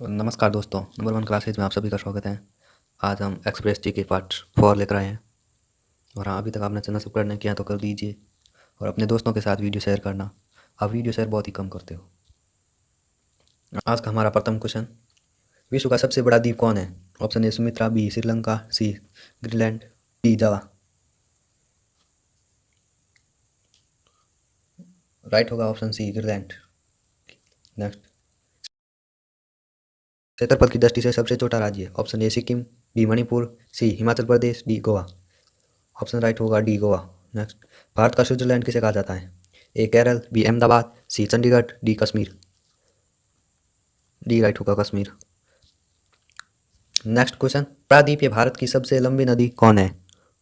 नमस्कार दोस्तों, number one classes में आप सभी का स्वागत है। आज हम एक्सप्रेस जी के पार्ट 4 लेकर आए हैं। और हाँ, अभी तक आपने चैनल सब्सक्राइब नहीं किया तो कर दीजिए और अपने दोस्तों के साथ वीडियो शेयर करना। आप वीडियो शेयर बहुत ही कम करते हो। आज का हमारा प्रथम क्वेश्चन, विश्व का सबसे बड़ा द्वीप कौन है? Option A Sumatra, B Sri Lanka, C Greenland, D Java. Right होगा ऑप्शन सी ग्रीनलैंड। नेक्स्ट, क्षेत्रफल की दृष्टि से सबसे छोटा राज्य? Option A Sikkim, B Manipur, C Himachal Pradesh, D Goa. Option right होगा डी गोवा। नेक्स्ट, भारत का स्विट्जरलैंड किसे कहा जाता है? A Kerala, B Ahmedabad, C Chandigarh, D Kashmir. D right होगा कश्मीर। नेक्स्ट क्वेश्चन, प्रायद्वीपीय भारत की सबसे लंबी नदी कौन है?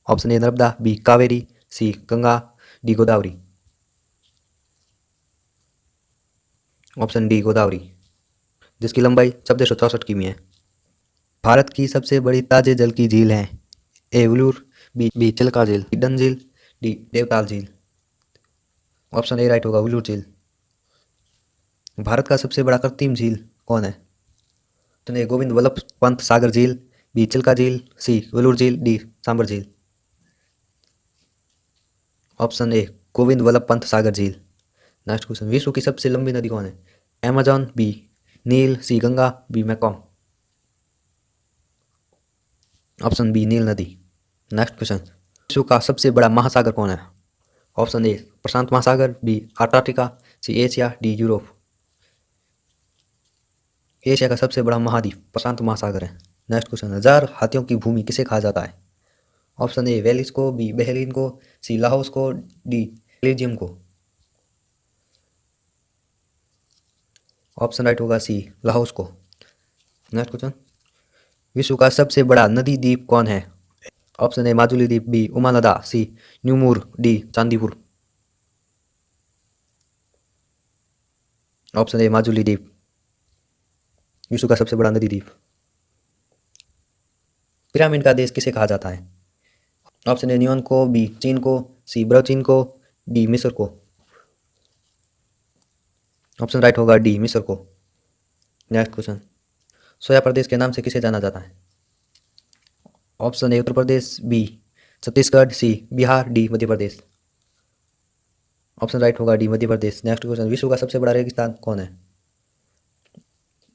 Option A Narmada, B Kaveri, C Ganga, D Godavari. Option D Godavari, जिसकी लंबाई 1464 किमी है। भारत की सबसे बड़ी ताजे जल की झील है? ए उलूर, बी चिल्का झील, डन झील, डी देवताल झील। ऑप्शन ए राइट होगा उलूर झील। भारत का सबसे बड़ा कृत्रिम झील कौन है? ऑप्शन ए गोविंद वल्लभ पंत सागर झील, बी चिल्का झील, सी उलूर झील, डी सांबर झील। ऑप्शन ए गोविंद वल्लभ पंत सागर झील। नेक्स्ट क्वेश्चन, विश्व की सबसे लंबी नदी कौन है? अमेजॉन, बी नील, सी Ganga, B मैकॉम। Option B Neil नदी। नेक्स्ट क्वेश्चन, विश्व का सबसे बड़ा महासागर कौन है? ऑप्शन ए प्रशांत महासागर, B Antarctica, C Asia, D Europe. Asia का सबसे बड़ा महाद्वीप प्रशांत महासागर है। नेक्स्ट क्वेश्चन, 1000 हाथियों की भूमि किसे कहा जाता है? ऑप्शन ए वेलिस को, बी बहरीन को, सी लाहौस को, डी बेल्जियम को। ऑप्शन राइट होगा सी लाहौस को। नेक्स्ट क्वेश्चन, विश्व का सबसे बड़ा नदी द्वीप कौन है? ऑप्शन ए माजुली द्वीप, B Umananda, C New Moore, D Chandipur. Option A Majuli द्वीप, विश्व का सबसे बड़ा नदी द्वीप। पिरामिड का देश किसे कहा जाता है? ऑप्शन ए न्यून को, बी चीन को, सी ब्राजील को, डी मिस्र को। ऑप्शन राइट होगा डी मिस्र को। नेक्स्ट क्वेश्चन, सोया प्रदेश के नाम से किसे जाना जाता है? Option A Uttar Pradesh, B Chhattisgarh, C Bihar, D Madhya Pradesh. Option right होगा D Madhya Pradesh. Next question, विश्व का सबसे बड़ा रेगिस्तान कौन है?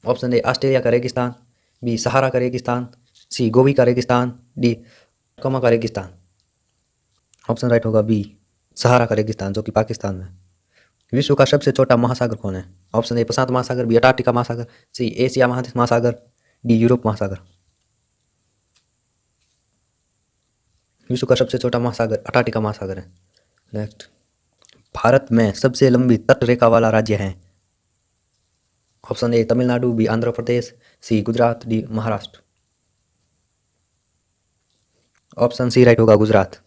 ऑप्शन ए ऑस्ट्रेलिया का रेगिस्तान, बी सहारा का रेगिस्तान, सी गोवी का रेगिस्तान, डी कमा का रेगिस्तान। ऑप्शन राइट होगा बी सहारा का रेगिस्तान, जो कि पाकिस्तान में। विश्व का सबसे छोटा महासागर कौन है? ऑप्शन ए प्रशांत महासागर, बी अंटार्कटिका महासागर, सी एशिया महासागर, डी यूरोप महासागर। विश्व का सबसे छोटा महासागर अंटार्कटिका महासागर है। नेक्स्ट, भारत में सबसे लंबी तट रेखा वाला राज्य है? Option A Tamil Nadu, B Andhra Pradesh, C Gujarat, D Maharashtra. Option C right होगा गुजरात।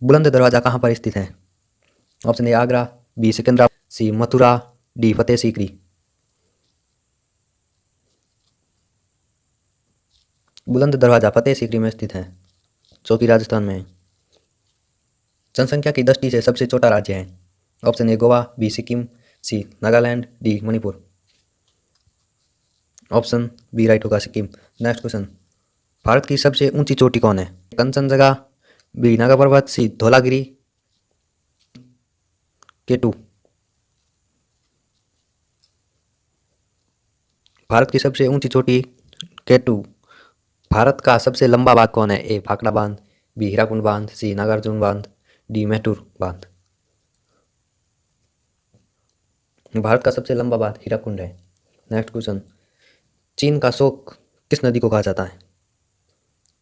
बुलंद दरवाजा कहाँ पर स्थित है? Option A Agra, B Secunderabad, C Mathura, D Fateh Sikri. Buland Darwaza फतेह सीकरी में स्थित है, जो कि राजस्थान में है। जनसंख्या की दृष्टि से सबसे छोटा राज्य है? Option A Goa, B Sikkim, C Nagaland, D Manipur. Option B right होगा सिक्किम। नेक्स्ट क्वेश्चन, भारत की सबसे ऊंची चोटी कौन है? कंचनजंगा, बी नागा पर्वत, सी धौलागिरी, केटू। भारत की सबसे ऊंची चोटी केटू। भारत का सबसे लंबा बांध कौन है? ए भाखड़ा बांध, बी हीराकुंड बांध, सी नागार्जुन बांध, डी मेहतूर बांध। भारत का सबसे लंबा बांध हीराकुंड है। नेक्स्ट क्वेश्चन, चीन का शोक किस नदी को कहा जाता है?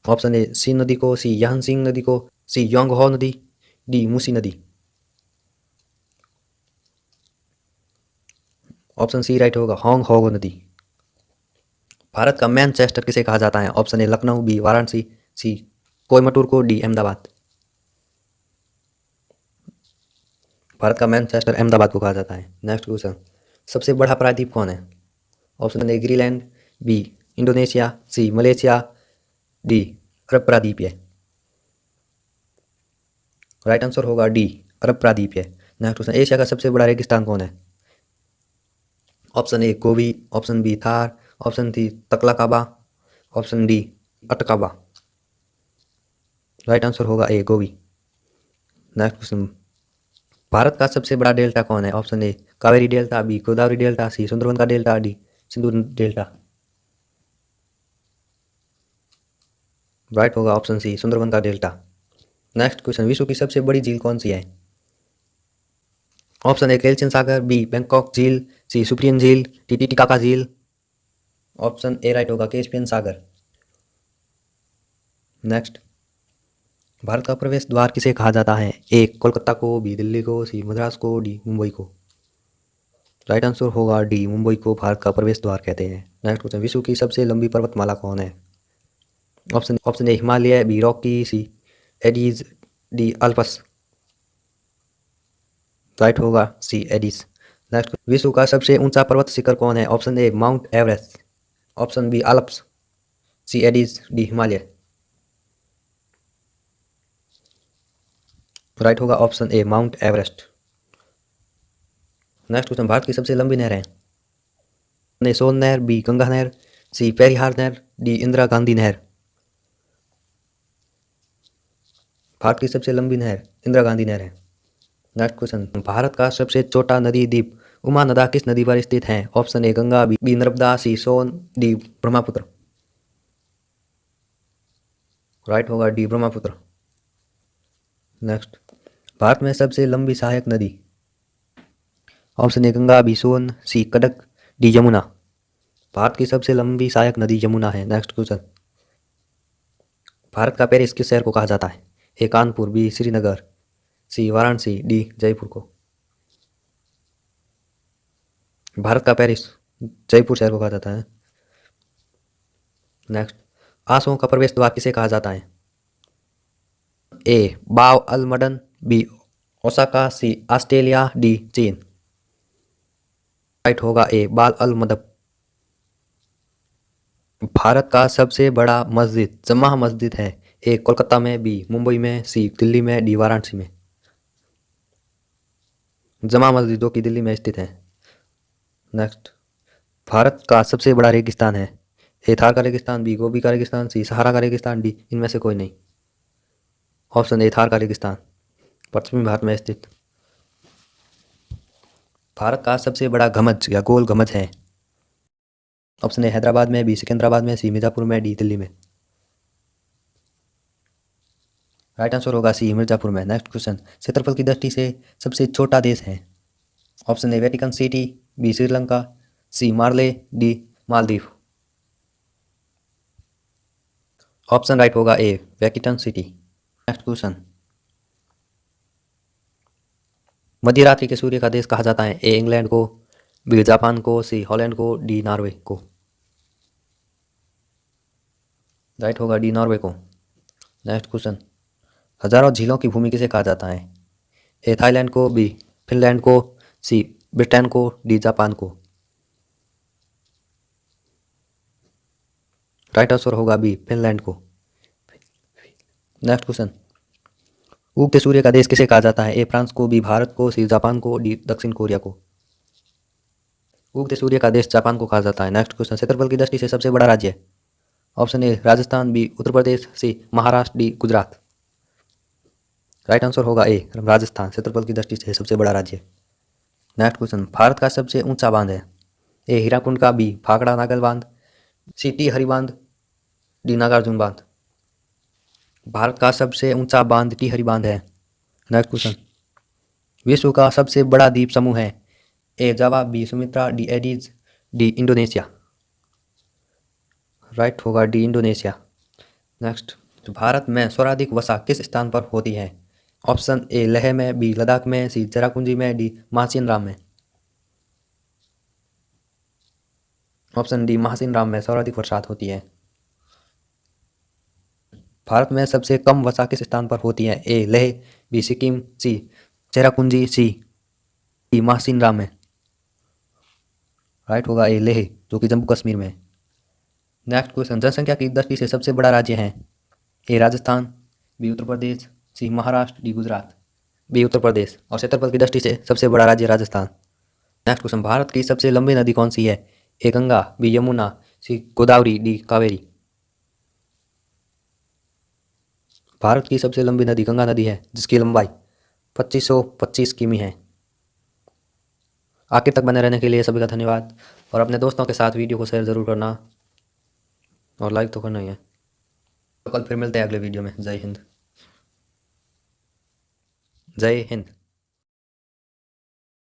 ऑप्शन ए सी नदी को, सी यांगसिंग नदी को, सी योंगहो नदी, डी मूसी नदी। ऑप्शन सी राइट होगा होंग हो नदी। भारत का मैनचेस्टर किसे कहा जाता है? Option A Lucknow, B Varanasi, C Coimbatore को, डी अहमदाबाद। भारत का मैनचेस्टर अहमदाबाद को कहा जाता है। नेक्स्ट क्वेश्चन, सबसे बड़ा प्रायद्वीप कौन है? Option A Greenland, B Indonesia, C Malaysia, D अरब प्रायद्वीप है। राइट आंसर होगा डी अरब प्रायद्वीप है। नेक्स्ट क्वेश्चन, एशिया का सबसे बड़ा रेगिस्तान कौन है? Option A Gobi, option B Thar, option C तकलाकाबा, ऑप्शन डी अटकाबा। राइट आंसर होगा ए गोवी। नेक्स्ट क्वेश्चन, भारत का सबसे बड़ा डेल्टा कौन है? Option A Kaveri delta, B Godavari delta, C Sundarban का delta, D Sindhu delta. Right होगा ऑप्शन सी सुंदरबन का डेल्टा। नेक्स्ट क्वेश्चन, विश्व की सबसे बड़ी झील कौन सी है? ऑप्शन ए केल्चिन सागर, बी बैंकॉक झील, सी सुप्रियन झील, डी टिटिकाका झील। ऑप्शन ए राइट होगा कैस्पियन सागर। नेक्स्ट, भारत का प्रवेश द्वार किसे कहा जाता है? ए कोलकाता को, बी दिल्ली को, सी मद्रास को, डी मुंबई को। राइट आंसर होगा डी मुंबई को भारत का प्रवेश द्वार कहते हैं। नेक्स्ट क्वेश्चन, विश्व की सबसे लंबी पर्वतमाला कौन है? Option A Himalaya, B Rocky, C Andes, D Alps. Right होगा सी एडिस। नेक्स्ट, विश्व का सबसे ऊंचा पर्वत शिखर कौन है? Option A Mount Everest, option B Alps, C एडिस, डी हिमालय। राइट होगा option A Mount Everest. Next question, Bharat की सबसे लंबी नहर है? ए सोन नहर, बी गंगा नहर, सी पेरियार नहर, डी इंदिरा गांधी नहर। भारत की सबसे लंबी नहर इंदिरा गांधी नहर है। नेक्स्ट क्वेश्चन, भारत का सबसे छोटा नदी द्वीप उमा नदा किस नदी पर स्थित है? Option A Ganga, B Narmada, C Son, D Brahmaputra. Right होगा डी ब्रह्मपुत्र। नेक्स्ट, भारत में सबसे लंबी सहायक नदी? Option A Ganga, B Son, C कड़क, डी यमुना। भारत की सबसे लंबी सहायक नदी यमुना है। नेक्स्ट क्वेश्चन, भारत का पेरिस किस शहर को कहा जाता है? ए कानपुर, बी श्रीनगर, सी वाराणसी, डी जयपुर को। भारत का पेरिस जयपुर शहर को कहा जाता है। नेक्स्ट, आसों का प्रवेश द्वार किसे कहा जाता है? ए बाव अल मडन, बी ओसाका, सी ऑस्ट्रेलिया, डी चीन। राइट होगा ए बाल अल मदब। भारत का सबसे बड़ा मस्जिद जमा मस्जिद है? ए कोलकाता में, बी मुंबई में, सी दिल्ली में, डी वाराणसी में। जमा मस्जिद जो कि दिल्ली में स्थित है। नेक्स्ट, भारत का सबसे बड़ा रेगिस्तान है? ए थार का रेगिस्तान, बी गोबी का रेगिस्तान, सी सहारा का रेगिस्तान, डी इनमें से कोई नहीं। ऑप्शन ए थार का रेगिस्तान, पश्चिमी भारत में स्थित। भारत का सबसे बड़ा गमज या गोल गमज है? ऑप्शन ए हैदराबाद में, बी सिकंदराबाद में, सी मिर्जापुर में, डी दिल्ली में। राइट आंसर होगा सी मिर्जापुर में। नेक्स्ट क्वेश्चन, क्षेत्रफल की दृष्टि से सबसे छोटा देश है? Option A Vatican City, B Sri Lanka, C मार्ले, डी मालदीव। ऑप्शन राइट होगा A Vatican City. Next question, मध्य रात्रि के सूर्य का देश कहा जाता है? ए इंग्लैंड को, बी जापान को, सी हॉलैंड को, डी नॉर्वे को। राइट होगा डी नॉर्वे को। नेक्स्ट क्वेश्चन, हजारों झीलों की भूमि किसे कहा जाता है? ए थाईलैंड को, बी फिनलैंड को, सी ब्रिटेन को, डी जापान को। राइट आंसर होगा बी फिनलैंड को। नेक्स्ट क्वेश्चन, उगते सूर्य का देश किसे कहा जाता है? ए फ्रांस को, बी भारत को, सी जापान को, डी दक्षिण कोरिया को। उगते सूर्य का देश जापान को कहा जाता है। नेक्स्ट क्वेश्चन, क्षेत्रफल की दृष्टि से सबसे बड़ा राज्य? Option A Rajasthan, B Uttar Pradesh, C Maharashtra, D Gujarat. Right answer होगा ए राजस्थान क्षेत्रफल की दृष्टि से सबसे बड़ा राज्य। नेक्स्ट क्वेश्चन, भारत का सबसे ऊंचा बांध है? ए हीराकुंड का, बी भाखड़ा नागल बांध, सी टी हरी बांध, डी नागार्जुन बांध। भारत का सबसे ऊंचा बांध टी हरी बांध है। नेक्स्ट क्वेश्चन, विश्व का सबसे बड़ा द्वीप समूह है? A Java, B Sumatra, D एडीज, डी इंडोनेशिया। राइट होगा डी इंडोनेशिया। नेक्स्ट, भारत में सर्वाधिक वर्षा किस स्थान पर होती है? ऑप्शन ए लेह में, बी लद्दाख में, सी चेरापूंजी में, डी महासिन राम में। ऑप्शन डी महासिन राम में सर्वाधिक वर्षा होती है। भारत में सबसे कम वर्षा किस स्थान पर होती है? ए लेह, बी सिक्किम, सी चेरापूंजी, सी डी महासिन राम में। राइट होगा ए लेह जो कि जम्मू कश्मीर में है। नेक्स्ट क्वेश्चन, जनसंख्या की दृष्टि से सबसे बड़ा राज्य है? ए Rajasthan, B Uttar Pradesh, C Maharashtra, D Gujarat. B Uttar प्रदेश। और क्षेत्रफल की दृष्टि से सबसे बड़ा राज्य राजस्थान। नेक्स्ट क्वेश्चन, भारत की सबसे लंबी नदी कौन सी है? ए गंगा, बी यमुना, सी गोदावरी, डी कावेरी। भारत की सबसे लंबी नदी गंगा नदी है, जिसकी लंबाई 2525 किमी है। आखिर तक बने रहने के लिए सभी का धन्यवाद, और अपने दोस्तों के साथ वीडियो को शेयर ज़रूर करना और लाइक तो करना ही है। तो कल फिर मिलते हैं अगले वीडियो में। जय हिंद। जय हिंद।